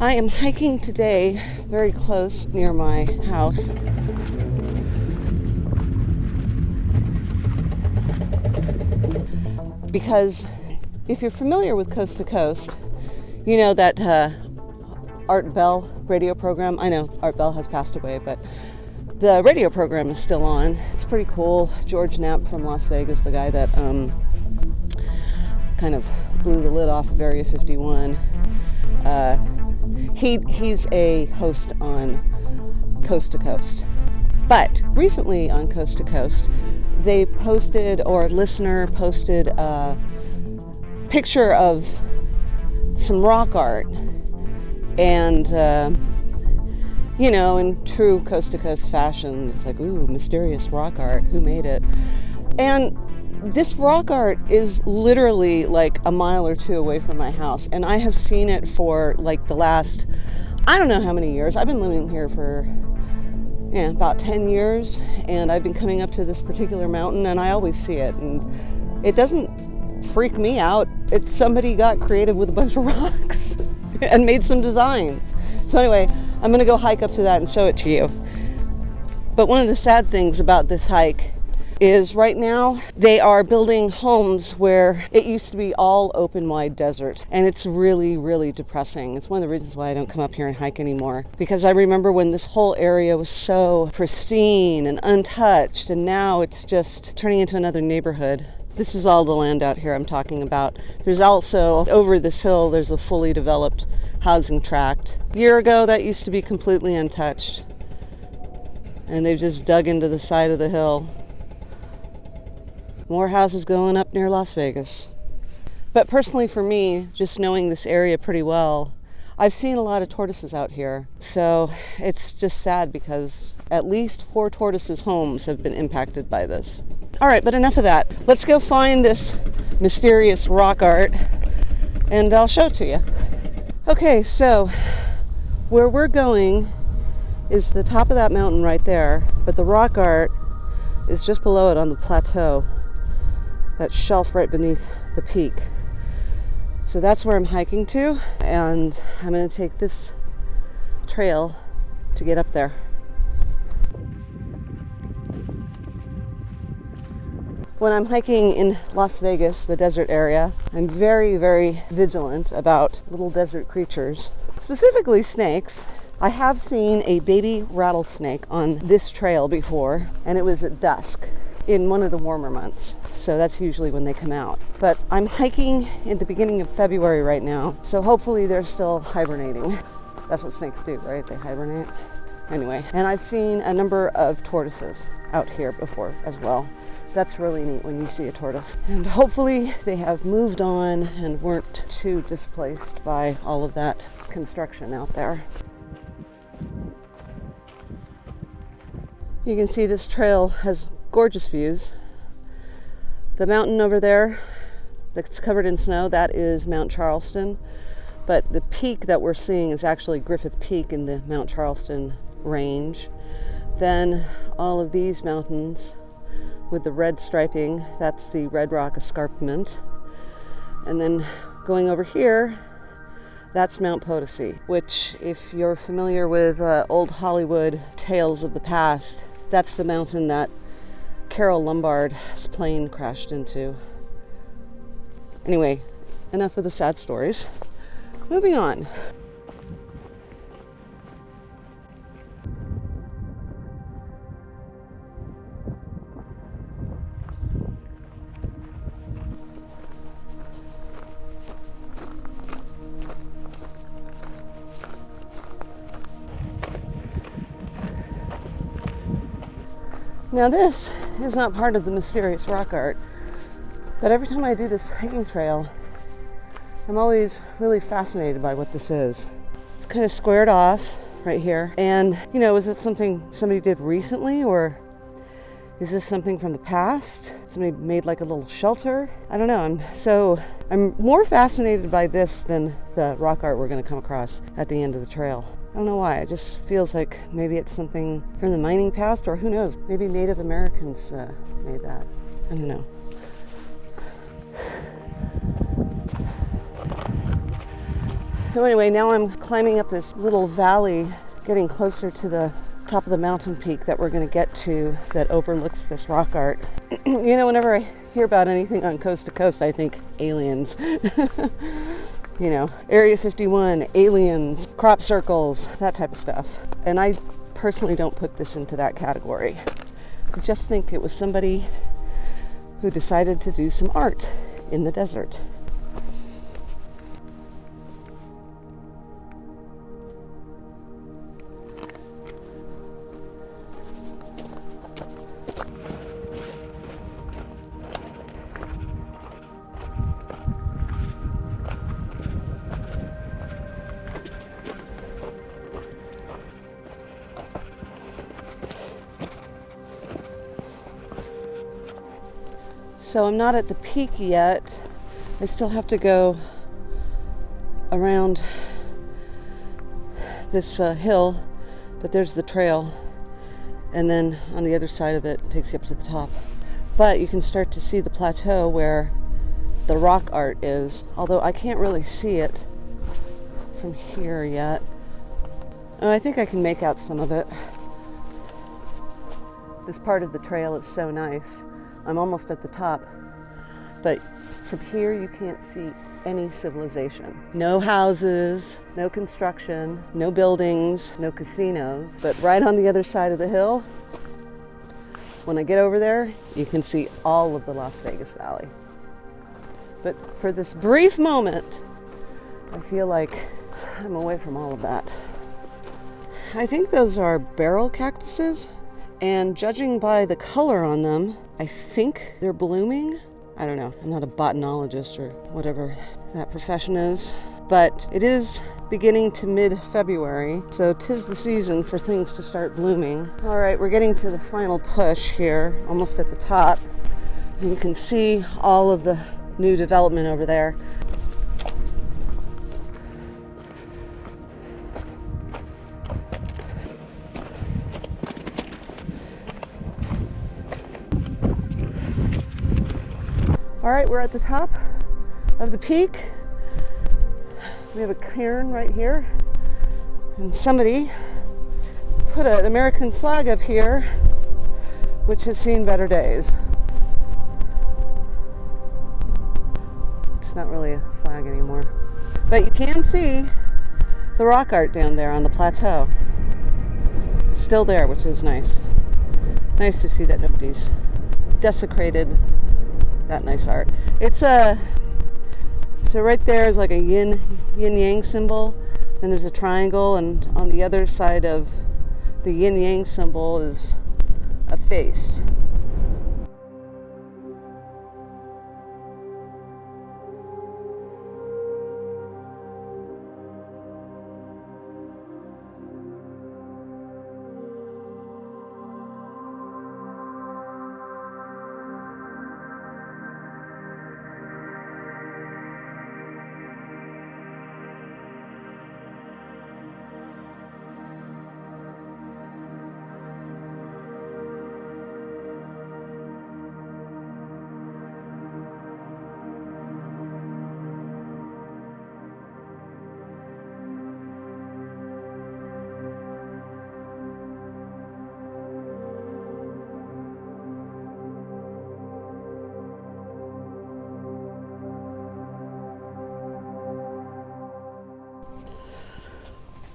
I am hiking today very close near my house. Because if you're familiar with Coast to Coast, you know that Art Bell radio program. I know Art Bell has passed away, but the radio program is still on. It's pretty cool. George Knapp from Las Vegas, the guy that kind of blew the lid off of Area 51, he's a host on Coast to Coast. But recently on Coast to Coast, they posted, or a listener posted, a picture of some rock art. And, in true Coast to Coast fashion, it's like, ooh, mysterious rock art. Who made it? And this rock art is literally like a mile or two away from my house. And I have seen it for like the last, I don't know how many years. I've been living here for about 10 years. And I've been coming up to this particular mountain and I always see it. And it doesn't freak me out. It's somebody got creative with a bunch of rocks and made some designs. So anyway, I'm going to go hike up to that and show it to you. But one of the sad things about this hike is right now they are building homes where it used to be all open wide desert, and it's really, really depressing. It's one of the reasons why I don't come up here and hike anymore, because I remember when this whole area was so pristine and untouched, and now it's just turning into another neighborhood. This is all the land out here I'm talking about. There's also, over this hill, there's a fully developed housing tract. A year ago, that used to be completely untouched, and they've just dug into the side of the hill. More houses going up near Las Vegas. But personally for me, just knowing this area pretty well, I've seen a lot of tortoises out here. So it's just sad because at least 4 tortoises' homes have been impacted by this. All right, but enough of that. Let's go find this mysterious rock art and I'll show it to you. Okay, so where we're going is the top of that mountain right there, but the rock art is just below it on the plateau. That shelf right beneath the peak. So that's where I'm hiking to, and I'm going to take this trail to get up there. When I'm hiking in Las Vegas, the desert area, I'm very, very vigilant about little desert creatures, specifically snakes. I have seen a baby rattlesnake on this trail before, and it was at dusk in one of the warmer months. So that's usually when they come out. But I'm hiking in the beginning of February right now, so hopefully they're still hibernating. That's what snakes do, right? They hibernate. Anyway, and I've seen a number of tortoises out here before as well. That's really neat when you see a tortoise. And hopefully they have moved on and weren't too displaced by all of that construction out there. You can see this trail has gorgeous views. The mountain over there that's covered in snow, that is Mount Charleston. But the peak that we're seeing is actually Griffith Peak in the Mount Charleston range. Then all of these mountains with the red striping, that's the Red Rock Escarpment. And then going over here, that's Mount Potosi, which if you're familiar with old Hollywood tales of the past, that's the mountain that Carol Lombard's plane crashed into. Anyway, enough of the sad stories. Moving on. Now this is not part of the mysterious rock art, but every time I do this hiking trail, I'm always really fascinated by what this is. It's kind of squared off right here. And, is it something somebody did recently, or is this something from the past? Somebody made like a little shelter? I don't know. I'm more fascinated by this than the rock art we're going to come across at the end of the trail. I don't know why. It just feels like maybe it's something from the mining past, or who knows, maybe Native Americans made that. I don't know. So anyway, now I'm climbing up this little valley, getting closer to the top of the mountain peak that we're going to get to that overlooks this rock art. You know, whenever I hear about anything on coast to coast, I think aliens. You know, Area 51, aliens, crop circles, that type of stuff. And I personally don't put this into that category. I just think it was somebody who decided to do some art in the desert. So I'm not at the peak yet. I still have to go around this hill, but there's the trail. And then on the other side of it, it takes you up to the top. But you can start to see the plateau where the rock art is, although I can't really see it from here yet. I think I can make out some of it. This part of the trail is so nice. I'm almost at the top, but from here you can't see any civilization. No houses, no construction, no buildings, no casinos, but right on the other side of the hill, when I get over there, you can see all of the Las Vegas Valley. But for this brief moment, I feel like I'm away from all of that. I think those are barrel cactuses, and judging by the color on them, I think they're blooming. I don't know. I'm not a botanologist or whatever that profession is, but it is beginning to mid-February, so 'tis the season for things to start blooming. All right, we're getting to the final push here, almost at the top. And you can see all of the new development over there. All right, we're at the top of the peak. We have a cairn right here. And somebody put an American flag up here, which has seen better days. It's not really a flag anymore. But you can see the rock art down there on the plateau. It's still there, which is nice. Nice to see that nobody's desecrated that nice art. It's so right there is like a yin yang symbol, and there's a triangle, and on the other side of the yin yang symbol is a face.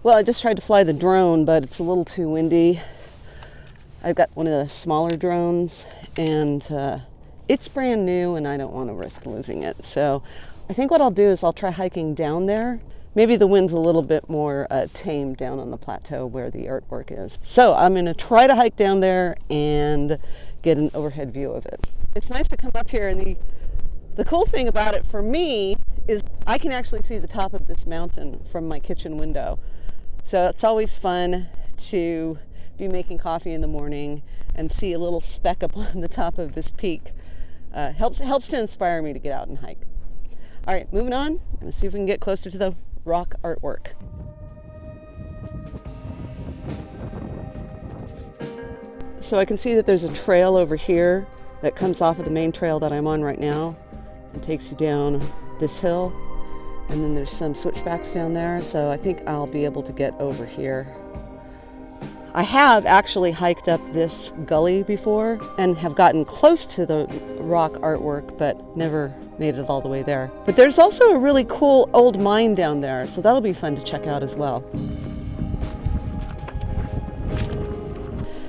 Well, I just tried to fly the drone, but it's a little too windy. I've got one of the smaller drones, and it's brand new, and I don't want to risk losing it. So I think what I'll do is I'll try hiking down there. Maybe the wind's a little bit more tame down on the plateau where the artwork is. So I'm going to try to hike down there and get an overhead view of it. It's nice to come up here, and the cool thing about it for me is I can actually see the top of this mountain from my kitchen window. So it's always fun to be making coffee in the morning and see a little speck up on the top of this peak. Helps to inspire me to get out and hike. All right, moving on. Let's see if we can get closer to the rock artwork. So I can see that there's a trail over here that comes off of the main trail that I'm on right now and takes you down this hill. And then there's some switchbacks down there, so I think I'll be able to get over here. I have actually hiked up this gully before and have gotten close to the rock artwork, but never made it all the way there. But there's also a really cool old mine down there, so that'll be fun to check out as well.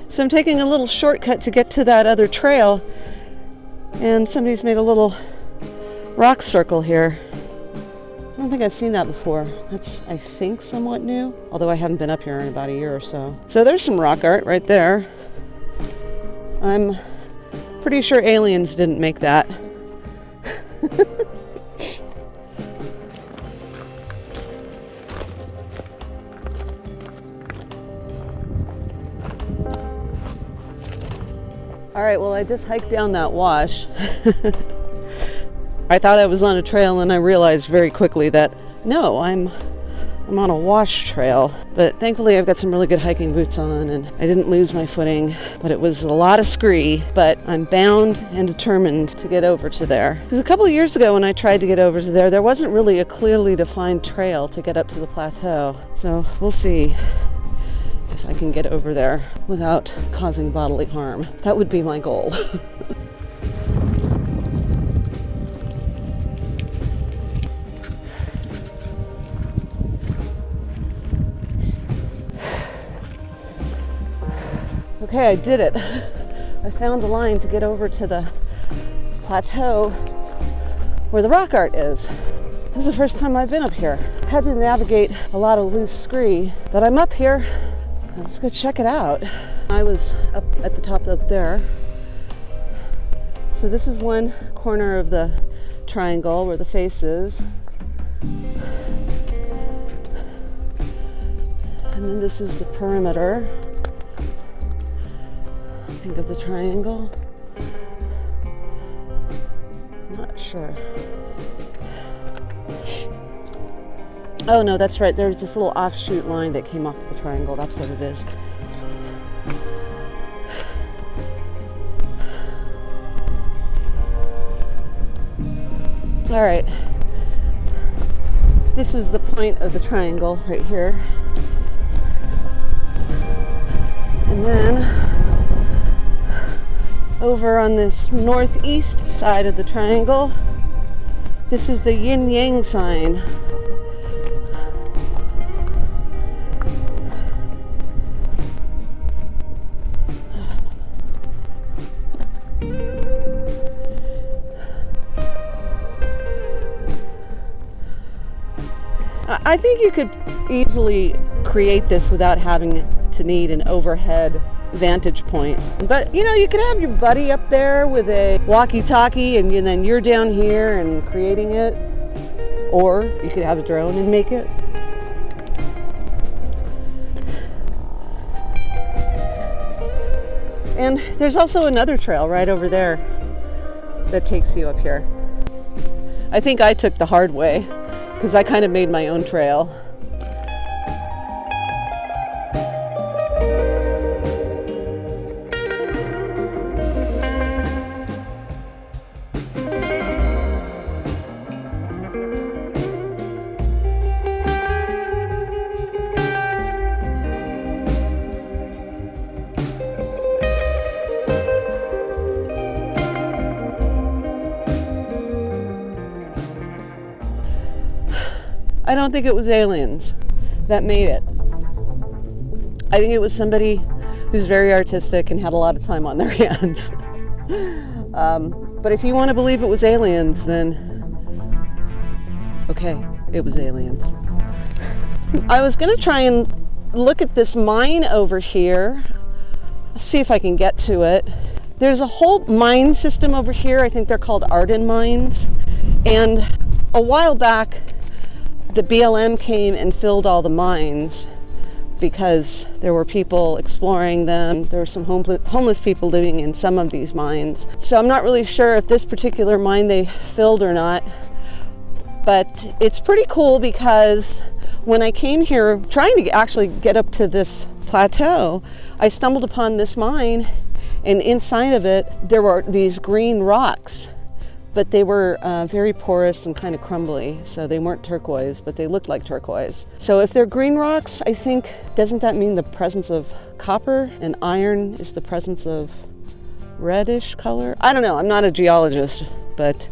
So I'm taking a little shortcut to get to that other trail, and somebody's made a little rock circle here. I don't think I've seen that before. That's, I think, somewhat new, although I haven't been up here in about a year or so. So there's some rock art right there. I'm pretty sure aliens didn't make that. All right, well, I just hiked down that wash. I thought I was on a trail, and I realized very quickly that no, I'm on a wash trail. But thankfully I've got some really good hiking boots on, and I didn't lose my footing, but it was a lot of scree. But I'm bound and determined to get over to there. Because a couple of years ago when I tried to get over to there wasn't really a clearly defined trail to get up to the plateau. So we'll see if I can get over there without causing bodily harm. That would be my goal. Okay, I did it. I found a line to get over to the plateau where the rock art is. This is the first time I've been up here. I had to navigate a lot of loose scree, but I'm up here. Let's go check it out. I was up at the top up there. So this is one corner of the triangle where the face is. And then this is the perimeter. Think of the triangle. I'm not sure. Oh no, that's right. There's this little offshoot line that came off the triangle. That's what it is. All right. This is the point of the triangle right here. And then over on this northeast side of the triangle, this is the yin-yang sign. I think you could easily create this without having to need an overhead vantage point. But you know, you could have your buddy up there with a walkie-talkie, and then you're down here and creating it, or you could have a drone and make it. And there's also another trail right over there that takes you up here. I think I took the hard way because I kind of made my own trail. I don't think it was aliens that made it. I think it was somebody who's very artistic and had a lot of time on their hands. But if you want to believe it was aliens, then okay, it was aliens. I was going to try and look at this mine over here, see if I can get to it. There's a whole mine system over here. I think they're called Arden mines. And a while back, the BLM came and filled all the mines because there were people exploring them. There were some homeless people living in some of these mines. So I'm not really sure if this particular mine they filled or not, but it's pretty cool because when I came here trying to actually get up to this plateau, I stumbled upon this mine, and inside of it there were these green rocks but they were very porous and kind of crumbly, so they weren't turquoise, but they looked like turquoise. So if they're green rocks, I think, doesn't that mean the presence of copper, and iron is the presence of reddish color? I don't know, I'm not a geologist, but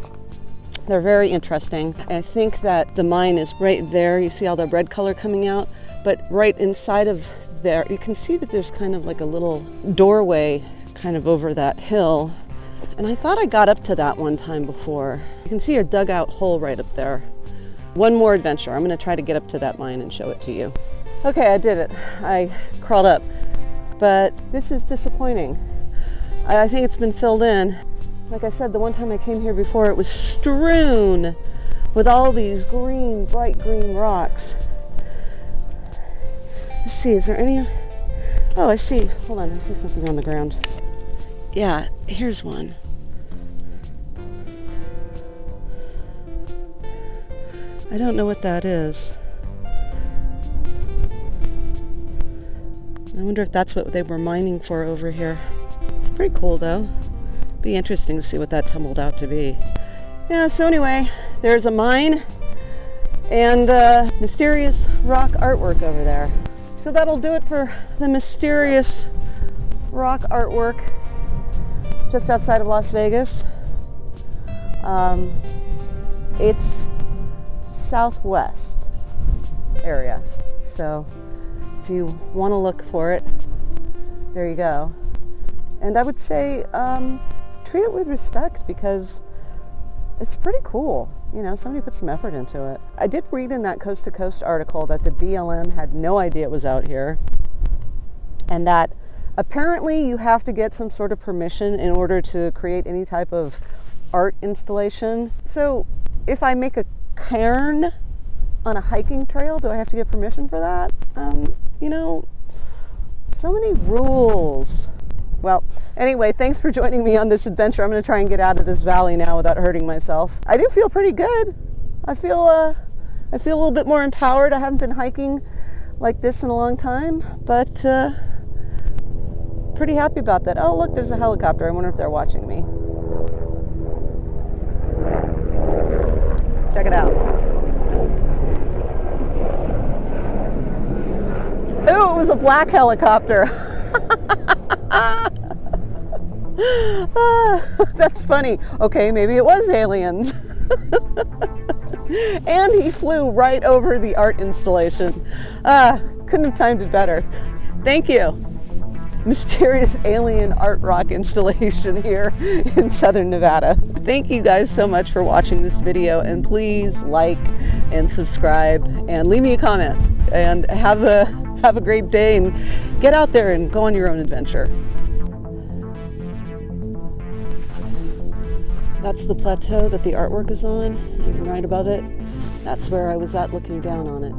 they're very interesting. I think that the mine is right there. You see all the red color coming out, but right inside of there, you can see that there's kind of like a little doorway kind of over that hill. And I thought I got up to that one time before. You can see a dugout hole right up there. One more adventure. I'm gonna try to get up to that mine and show it to you. Okay, I did it. I crawled up, but this is disappointing. I think it's been filled in. Like I said, the one time I came here before, it was strewn with all these green, bright green rocks. Let's see, is there any? Oh, I see. Hold on, I see something on the ground. Yeah, here's one. I don't know what that is. I wonder if that's what they were mining for over here. It's pretty cool though. Be interesting to see what that tumbled out to be. Yeah, so anyway, there's a mine and mysterious rock artwork over there. So that'll do it for the mysterious rock artwork just outside of Las Vegas. It's southwest area, so if you want to look for it, there you go. And I would say treat it with respect, because it's pretty cool. You know, somebody put some effort into it. I did read in that Coast to Coast article that the BLM had no idea it was out here, and that apparently you have to get some sort of permission in order to create any type of art installation. So if I make a cairn on a hiking trail, do I have to get permission for that? You know, so many rules. Well, anyway, thanks for joining me on this adventure. I'm going to try and get out of this valley now without hurting myself. I do feel pretty good. I feel a little bit more empowered. I haven't been hiking like this in a long time, but pretty happy about that. Oh, look, there's a helicopter. I wonder if they're watching me. Check it out. Oh, it was a black helicopter. That's funny. Okay, maybe it was aliens. And he flew right over the art installation. Couldn't have timed it better. Thank you. Mysterious alien art rock installation here in southern Nevada. Thank you guys so much for watching this video, and please like and subscribe and leave me a comment, and have a great day, and get out there and go on your own adventure. That's the plateau that the artwork is on, and right above it, that's where I was at looking down on it.